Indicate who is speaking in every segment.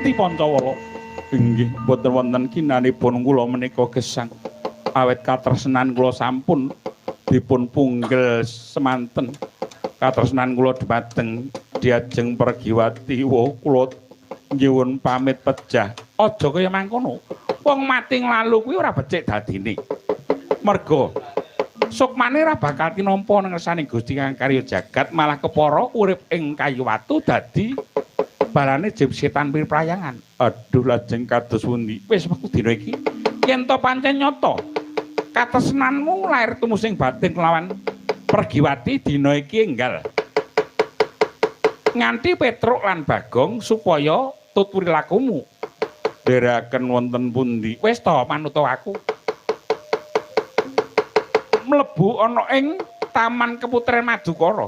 Speaker 1: nganti Pancawala. Inggih, boten wonten kinanipun kula menika gesang. Awet katresnan kula sampun dipun punggel semanten. Katresnan kula dhumateng Diajeng Pergiwati kula nyuwun pamit pejah. Aja kaya mangkono. Wong mati nglalu kuwi ora becik dadine. Merga sukmane ora bakal tinampa ngersane Gusti Kang Karya Jagat, malah kepara urip ing kayu watu dadi barane jeb setan pirprayangan. Aduh lajeng kados pundi? Wis wektu dina iki yen to pancen nyata katresnanmu lair tumusing batin kelawan Pergiwati dina iki enggal. Nganti Petruk lan Bagong supaya tuturi lakumu. Ndherekaken wonten pundi? Wis to manut aku. Mlebu ana ing Taman Keputren Madukara.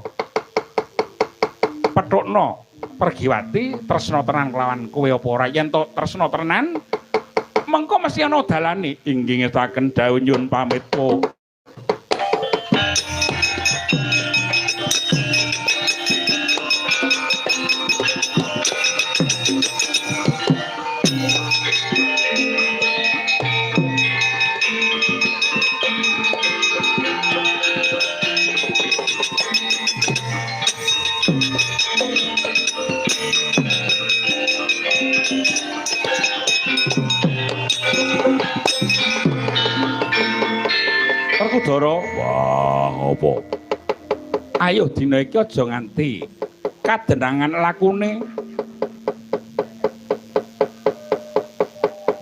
Speaker 1: Pethukna Pergiwati tresna tenan kelawan kowe apa ora? Yen to tresna tenan mengko mesti ana dalane. Inggih ngestaken dawuh nyuwun pamit po. Werkudara, wah ngopo? Ayo dina iki aja nganti kadenangan lakune.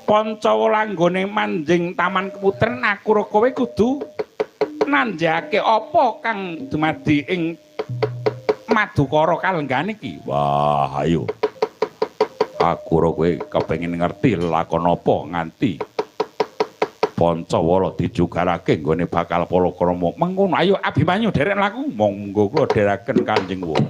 Speaker 1: Pancawala nggone manjing Taman Keputren, aku karo kowe kudu nanjake apa kang dumadi ing Madukara kalenggan iki. Wah, ayo. Aku karo kowe kepengin ngerti lakon apa nganti Pancawala dijugarake nggone bakal palakrama. Mengkono ayo Abimanyu derek laku. Monggo kula dherekaken Kanjeng Wong.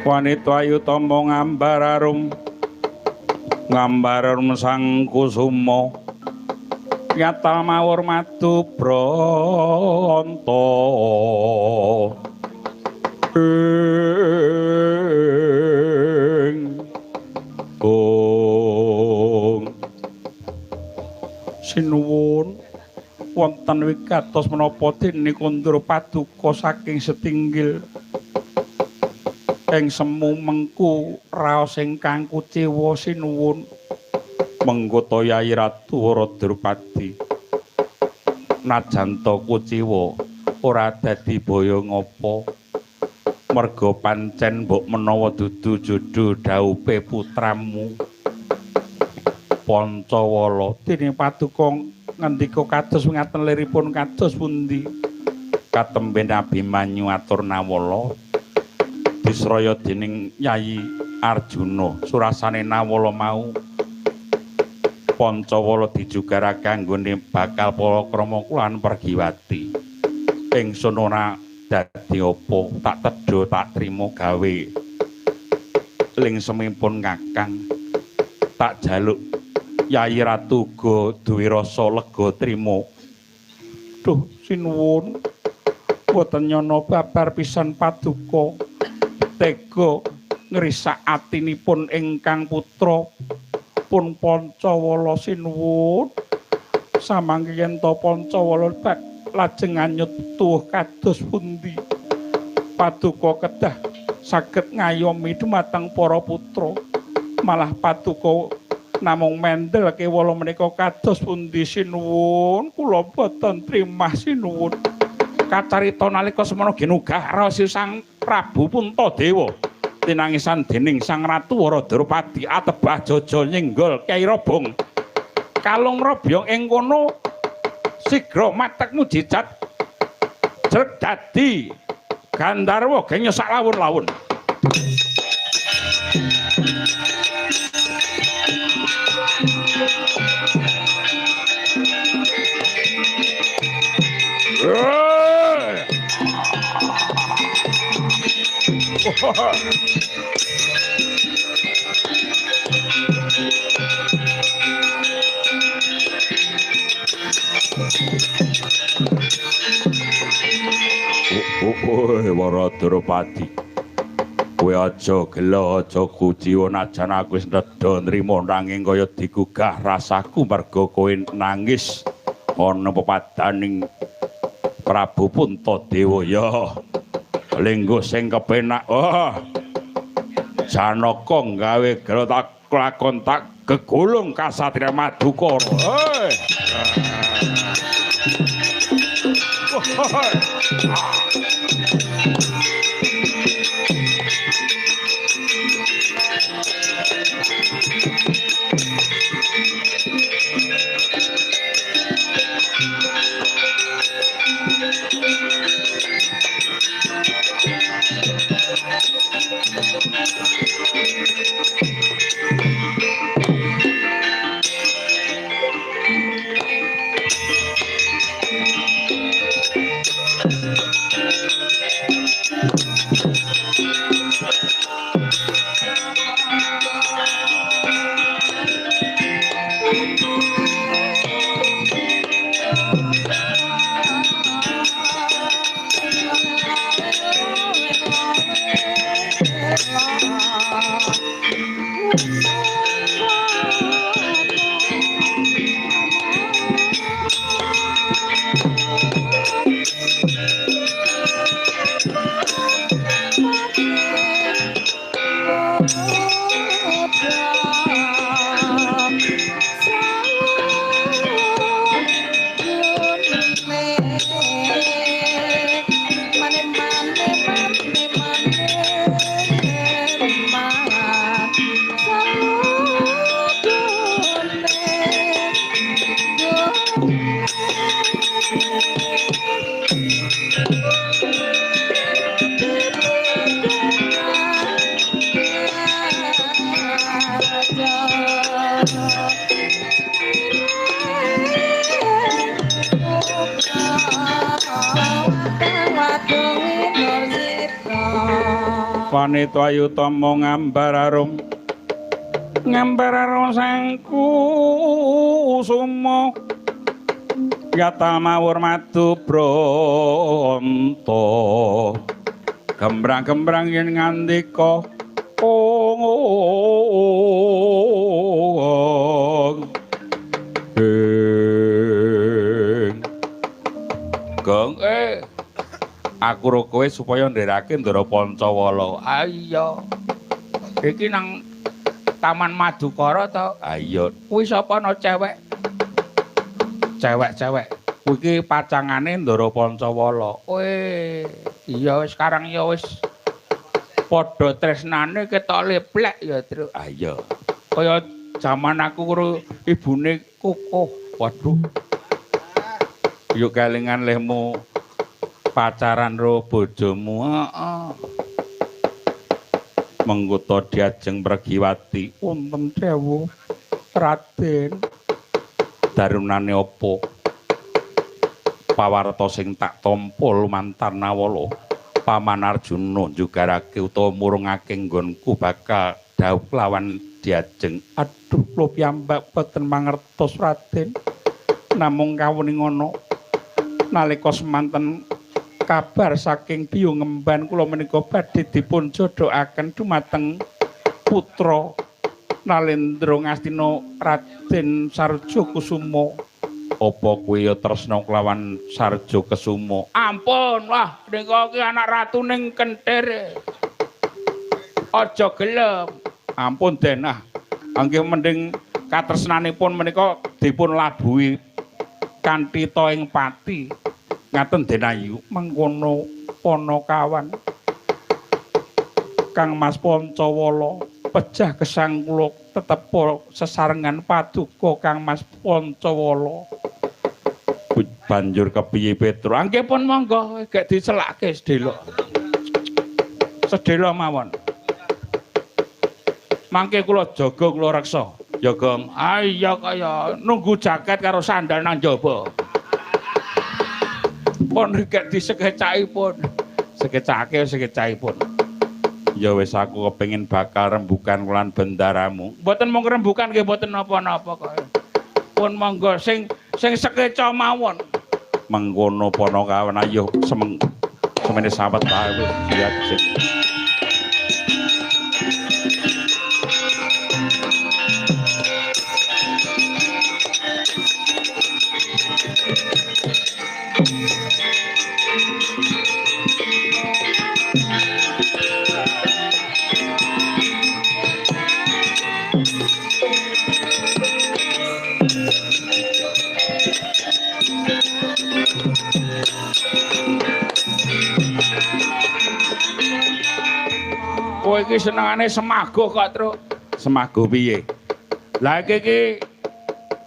Speaker 1: Wanita ayu tamba ngambararum sang kusuma yatal mawur madu branta sinuwun wonten wigatos menapa dene kondur paduka saking setinggil ing semu mengku raos ingkang kuciwa sinuwun menggota Yayi Ratu Waradrupadi najanta kuciwa ora dadi baya ngapa merga pancen mbok menawa dudu jodho dhaupe putramu Pancawala dene paduka ngendika kados ngaten liripun kados pundi katemben Abimanyu atur nawala disraya dening Yayi Arjuna surasane nawala mau Pancawala dijugarake anggone bakal palakrama kulawan Pergiwati ingsun ora dadi apa tak tedha tak trima gawe ling semipun Kakang tak jaluk Yayi Ratu uga duwe rasa lega trima. Duh sinuwun boten nyana babar pisan paduka tega ngrisak atinipun ingkang putra pun Pancawala sinuwun samangke yen ta Pancawala lajeng anyut tuwuh kados pundi paduka kedah saged ngayomi dumateng para putra malah paduka namung mendel kewala menika kados pundi sinuwun kula boten trimah sinuwun kacarita nalika semana ginugah rasi Sang Prabu Puntadewa tinangisan dening Sang Ratu Waradrupadi atebah jaja nyenggol Kyai Robong kalung robyong ing kono sigra matek mujijat jreg dadi Gandharwa genya sak lawun-lawun. Waradrupadi kowe aja gelo aja kuciwa najan aku wis nedha nrimo nanging kaya digugah rasaku merga kowe nangis ana pepadaning Prabu Puntadewa ya lenggo sing kepenak Janaka gawe gerotak lakon tak gegulung kasatria Madukara Wanita ayu tama ngambar arum sangku sumo yata mawur madu bronto gembrang-gembrang yen ngandika Gong aku ro kowe supaya nderake Ndara Pancawala. Iya. Iki nang Taman Madukara to? Ah iya. Kuwi sapa no cewek? Cewek-cewek. Kuwi iki pacangane Ndara Pancawala. Iya wis sekarang ya wis padha tresnane ketok leplek ya, Tru. Ah iya. Kaya jaman aku karo ibune Kukuh. Waduh. Yuk kelingan lehmu pacaran ro bojomu. Mengkuta diajeng Pregiwati. Wonten Dewa Raden. Darunane apa? Pawarta sing tak tampa lumantar Nawala. Paman Arjuna njugarake utawa murungake nggonku bakal dhawuh lawan diajeng. Aduh, kula piyambak boten mangertos Raden. Namung kawuning ngono nalika semanten kabar saking Biyu Ngemban kula menika badhe dipun jodohaken dumateng putra Nalendra Ngastina Raden Sarja Kusuma Apa kuwi ya tresna kelawan Sarja Kesuma? Ampun, wah nika ki anak ratu ning kentir. Aja gelem. Ampun Den, angge mending katresnanipun menika dipun labuhi kanthi ta ing pati. Ngaten Den Ayu, mengkono Panakawan. Kang Mas Pancawala pejah gesang kula tetep sesarengan paduka Kang Mas Pancawala. Banjur kepiye Petro? Angge pun monggo gek dicelake sedhela. Sedhela mawon. Mangke kula jaga kula reksa. Ya Gong, iya kaya nunggu jaket karo sandal nang jaba. Pun gek disekecakipun. Sekecake. Ya wis aku kepengin bakal rembukan kulan bendaramu. Mboten mung rembukan nggih mboten napa-napa kok. Pun monggo sing sekeca mawon. Mengkono Panakawan ayo semene sawet bae wis lihat sing. Kowe iki senengane semaguh kok, Truk. Semaguh piye? Lah iki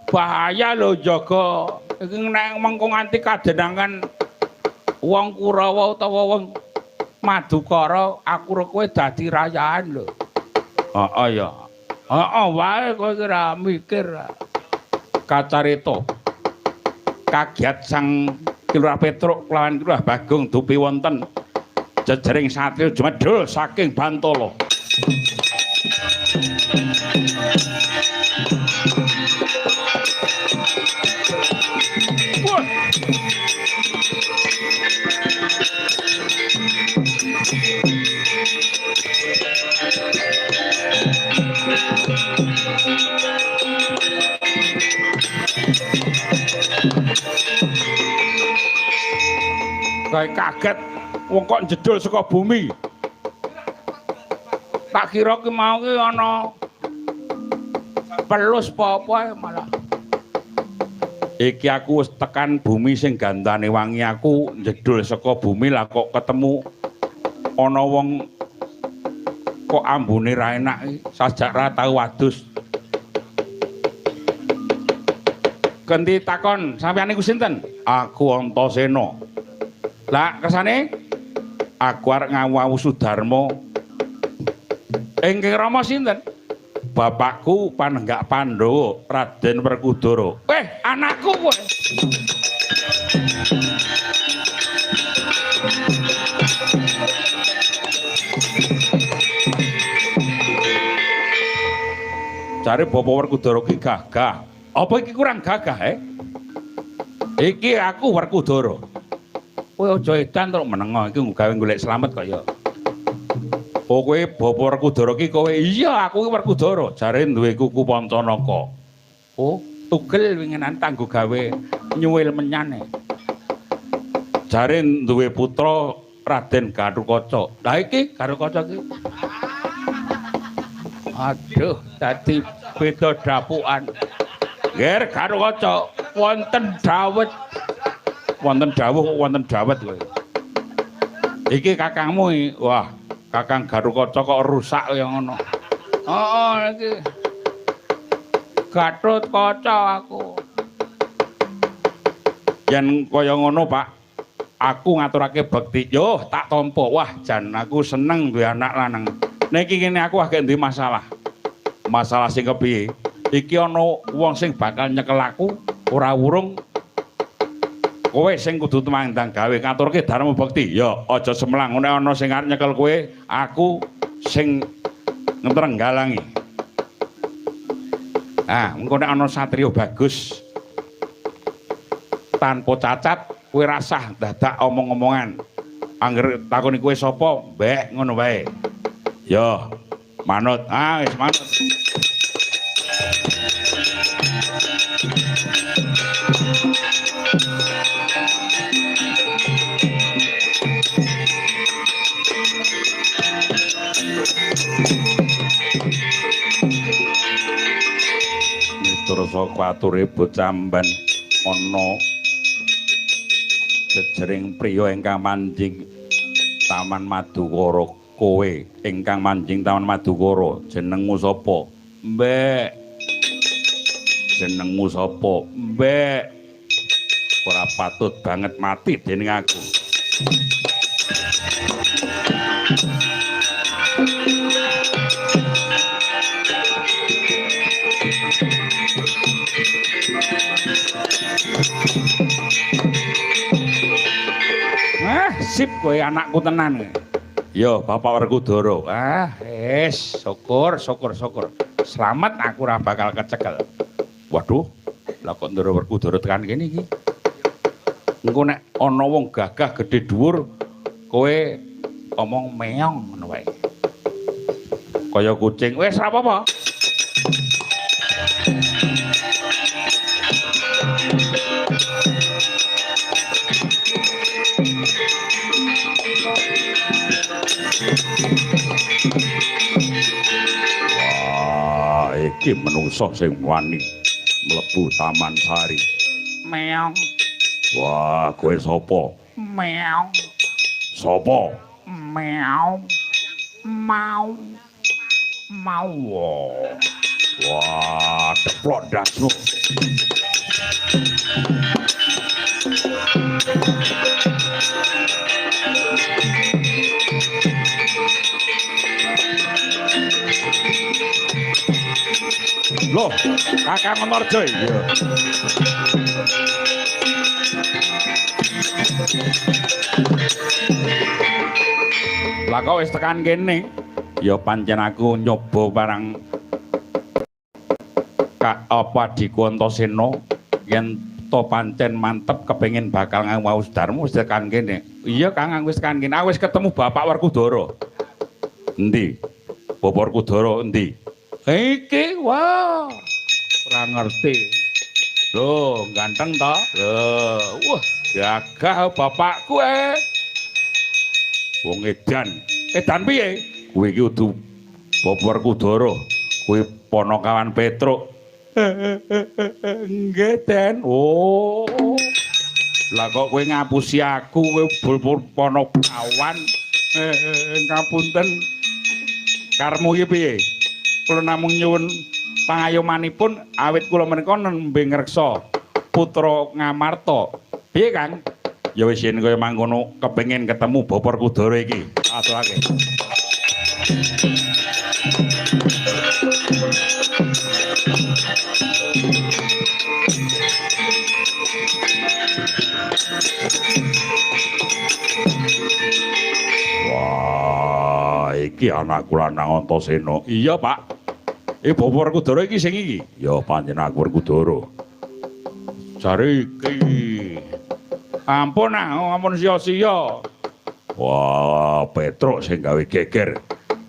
Speaker 1: bahaya lho jaga. Iki nek mengko nganti kadenangan wong Kurawa utawa wong Madukara aku karo kowe dadi rayaan lho. Heeh ya. Heeh wae kowe ora mikir. Kacarita. Kagiat sang Kilurah Petruk kelawan Kilurah Bagong dupi wonten jejering satriya jumedhul saking Bantala. Kayak kaget wong kok jedul saka bumi. Tak kira ki mau ki ana pelus apa-apa malah. Iki aku wis tekan bumi sing gandane wangi aku jedul saka bumi lah kok ketemu ana wong kok ambune ra enak sajak ra tau adus. Ganti takon, sampeyan niku sinten? Aku Antasena. Lah kersane aku arep ngawu Sudarma. Engking Rama sinten? Bapakku Panenggak Pandhawa, Raden Werkudara. Anakku kowe. Cari Bapak Werkudara ki gagah. Apa iki kurang gagah, Iki aku Werkudara. Kowe aja edan terus menengo iki gawe golek slamet kok ya. Oh kowe Bapak Werkudara ki kowe. Iya, aku ki Werkudara. Jare duwe kuku Pancanaka. Oh, tugel winginan tanggo gawe nyuwil menyane. Jare duwe putra Raden Garukaca. Lah iki Garukaca ki. Aduh, dadi beda dapukan. Nggih, Garukaca wonten dawet. Wonten dawuh kok wonten dawet kowe. Iki kakangmu wah, Kakang Garukaca kok rusak kaya ngono. Heeh iki. Gatotkaca aku. Yen kaya ngono, Pak, aku ngaturake bekti. Yo, tak tampa. Wah, jan aku seneng duwe anak lanang. Niki kene aku agek duwe masalah. Masalah sing kepiye? Iki ana wong sing bakal nyekel aku ora wurung. Kowe sing kudu tumandang gawe ngaturke dharma bekti. Ya, aja semlang nek ana sing arep nyekel kowe, aku sing ngetrenggalangi. Engko nek ana satriya bagus tanpa cacat, kowe rasah dadak omong-omongan. Angger takoni kowe sapa, mbek ngono wae. Ya, manut. Wis manut. saka ature bocamban ana jejering priya ingkang manjing Taman Madukara. Kowe ingkang manjing Taman Madukara jenengmu sapa? Mbek. Jenengmu sapa? Mbek. Ora patut banget mati dening aku. Sip kowe anakku tenan. Yo Bapak Werkudara. Syukur. Slamet aku ora bakal kecekel. Waduh, lah kok Ndara Werkudara tekan kene iki. Engko nek ana wong gagah gedhe dhuwur, kowe omong meong ngono wae. Kaya kucing, wis ora apa-apa. Wah, iki menungso sing wani mlebu Taman Sari. Meong. Wah, kowe sapa? Meong. Sapa? Meong. Mau. Wah, deplok dasmu. Loh, Kakang Menarja iya. Lah kok wis tekan kene? Ya pancen aku nyoba barang apa Diku Antasena yen to pancen mantep kepengin bakal ngawau Darmo wis tekan kene. Iya Kang wis tekan kene. Wis ketemu Bapak Werkudara. Endi? Bapak Werkudara endi? Iki wah ora ngerti. Loh, ganteng ta? Loh, wah gagah bapakku Wong edan. Edan piye? Kowe iki kudu Bapak Werkudara. Kowe ponokawan Petruk. Nggih, Den. Oh. Lah kok kowe ngapusi aku kowe ponokawan. Ngapunten. Karmu iki piye? Kula namung nyuwun pangayomanipun awit kula menika nembe ngreksa putra Ngamarta. Piye, Kang? Ya wis yen kaya mangkono kepengin ketemu Bapak Werkudara iki. Aturake. Wah, iki anakku lanang Antasena. Iya, Pak. Bapak Werkudara iki sing iki. Ya pancen aku Werkudara. Jare iki. Ampun, ampun sia-sia. Wah, Petruk sing gawe geger.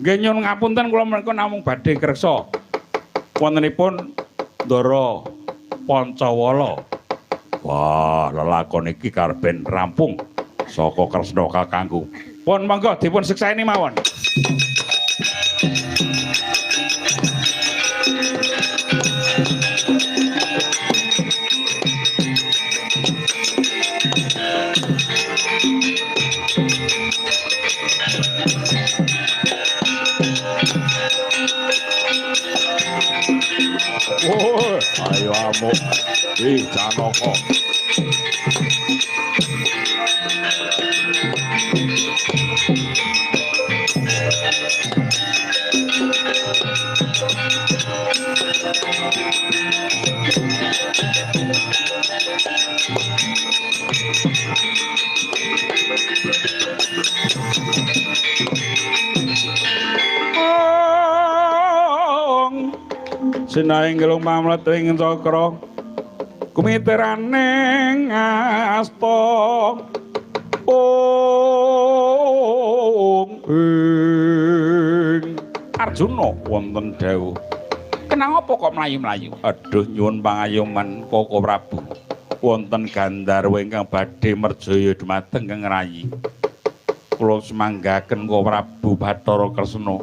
Speaker 1: Nggih nyuwun ngapunten kula menika namung badhe ngreksa wontenipun Ndara Pancawala. Wah, lelakon iki karben rampung saka Kresna kakangku. Pun monggo dipun siksani mawon. Oh, ayo amuk. Janaka. Sinaing gelung pamlet ing cakra kumiteraning asta Arjuna wonten dawuh kenang apa kok mlayu-mlayu aduh nyuwun pangayoman Koko Prabu wonten Gandharwa ingkang badhe merjaya dumateng Kang Rayi kula semanggaken Koko Prabu Bathara Kresna.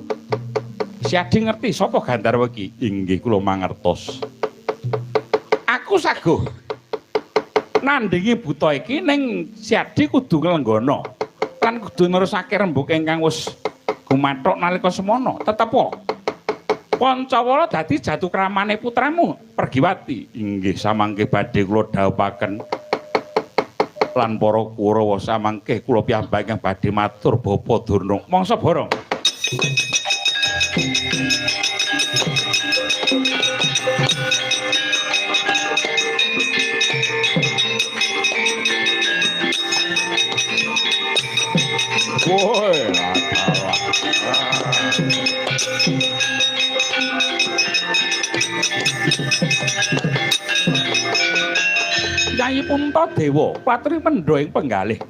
Speaker 1: Siadi ngerti sapa Gandharwa iki? Inggih kula mangertos. Aku saguh nandingi buta iki ning Siadi kudu nglenggana lan kudu nerusake rembug ingkang wis gumathok nalika semana. Tetep Pancawala dadi jatu kramane putramu Pergiwati. Inggih samangke badhe kula dhawuhaken lan para Kurawa samangke kula piyambak ingkang badhe matur Bapa Durna. Mangsa Barong. Woi, Nyai Puntadewa, Patri Pendha ing penggalih.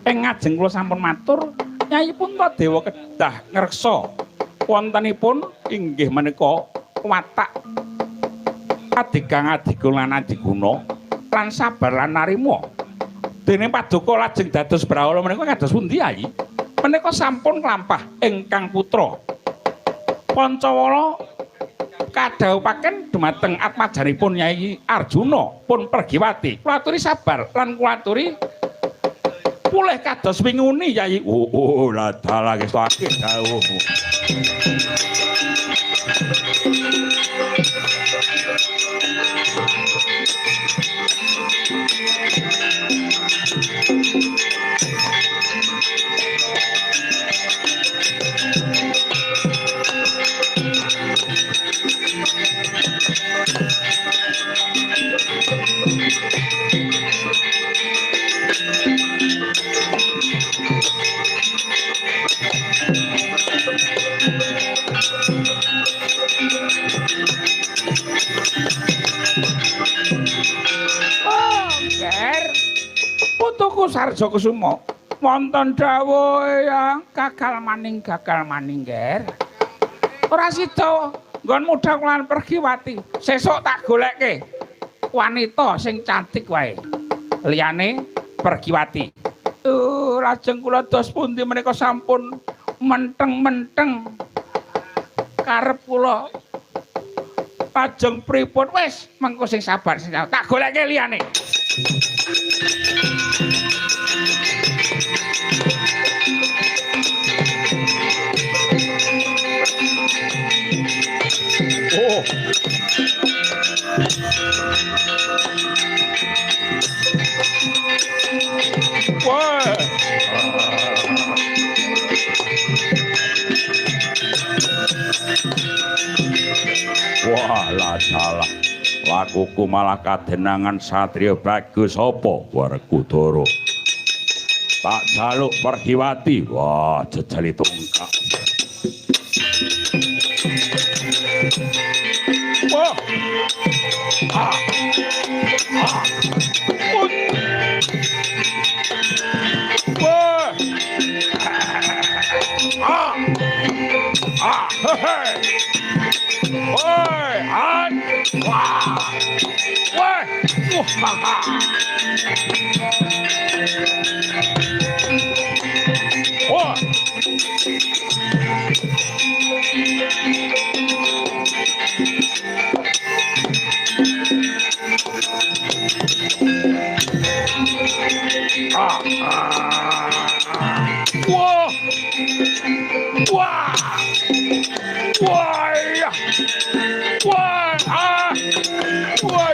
Speaker 1: Ing ngajeng kula sampun matur, Nyai Puntadewa kedah ngreksa wontenipun inggih menika watak Adigang Adiguna lan Adiguna lan sabar lan narima. Dene Paduka lajeng dados brahala menika kados pundi Ayi? Menika sampun klampah ingkang putra Pancawala kadhawuhaken dumateng atmajanipun Nyai Arjuna pun Pergiwati. Kula aturi sabar lan kula aturi pulih kados winguni Nyai. Oh, lah dalah ngestoake dawuh. Putuku Sarja Kusuma wonten dawuh yang gagal maning Ger. Ora sida nggon mudhang lan Pergiwati. Sesuk tak goleke wanita sing cantik wae. Liyane Pergiwati. Lajeng kula dos pundi menika sampun menteng-menteng karep kula. Lajeng pripun wis mengko sing sabar tak goleke liyane. Oh. Wah. Wah, lah salah. Lakuku malah kadenangan satriya bagus apa Werkudara. Tak jaluk Pergiwati. Wah, jejali tungkak. Wah. Ah. Ah. Wah. Ah. Ah. Hey. Woi, an. Wah. Woi. Wah. Wah. Ah. Wah. Wah. Wah. Wah. Ah. Wah.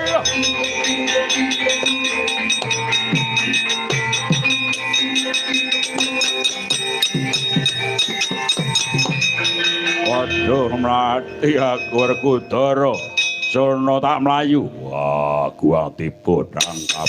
Speaker 1: Waduh, mlati aku Werkudara. Surna tak mlayu. Wah, gua tiba rangkap.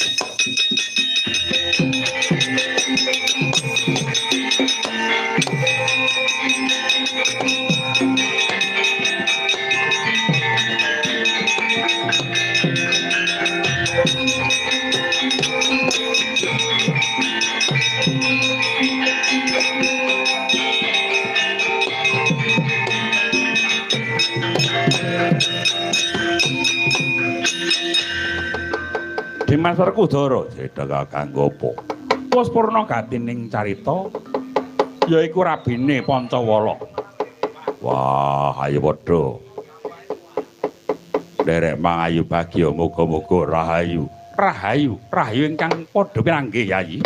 Speaker 1: Dimas Werkudara jedhek kanggo apa? Wis purna gatining carita yaiku rabine Pancawala. Wah, ayo padha. Derek mangayu bagya muga-muga rahayu. Rahayu ingkang padha pirangge Yayi.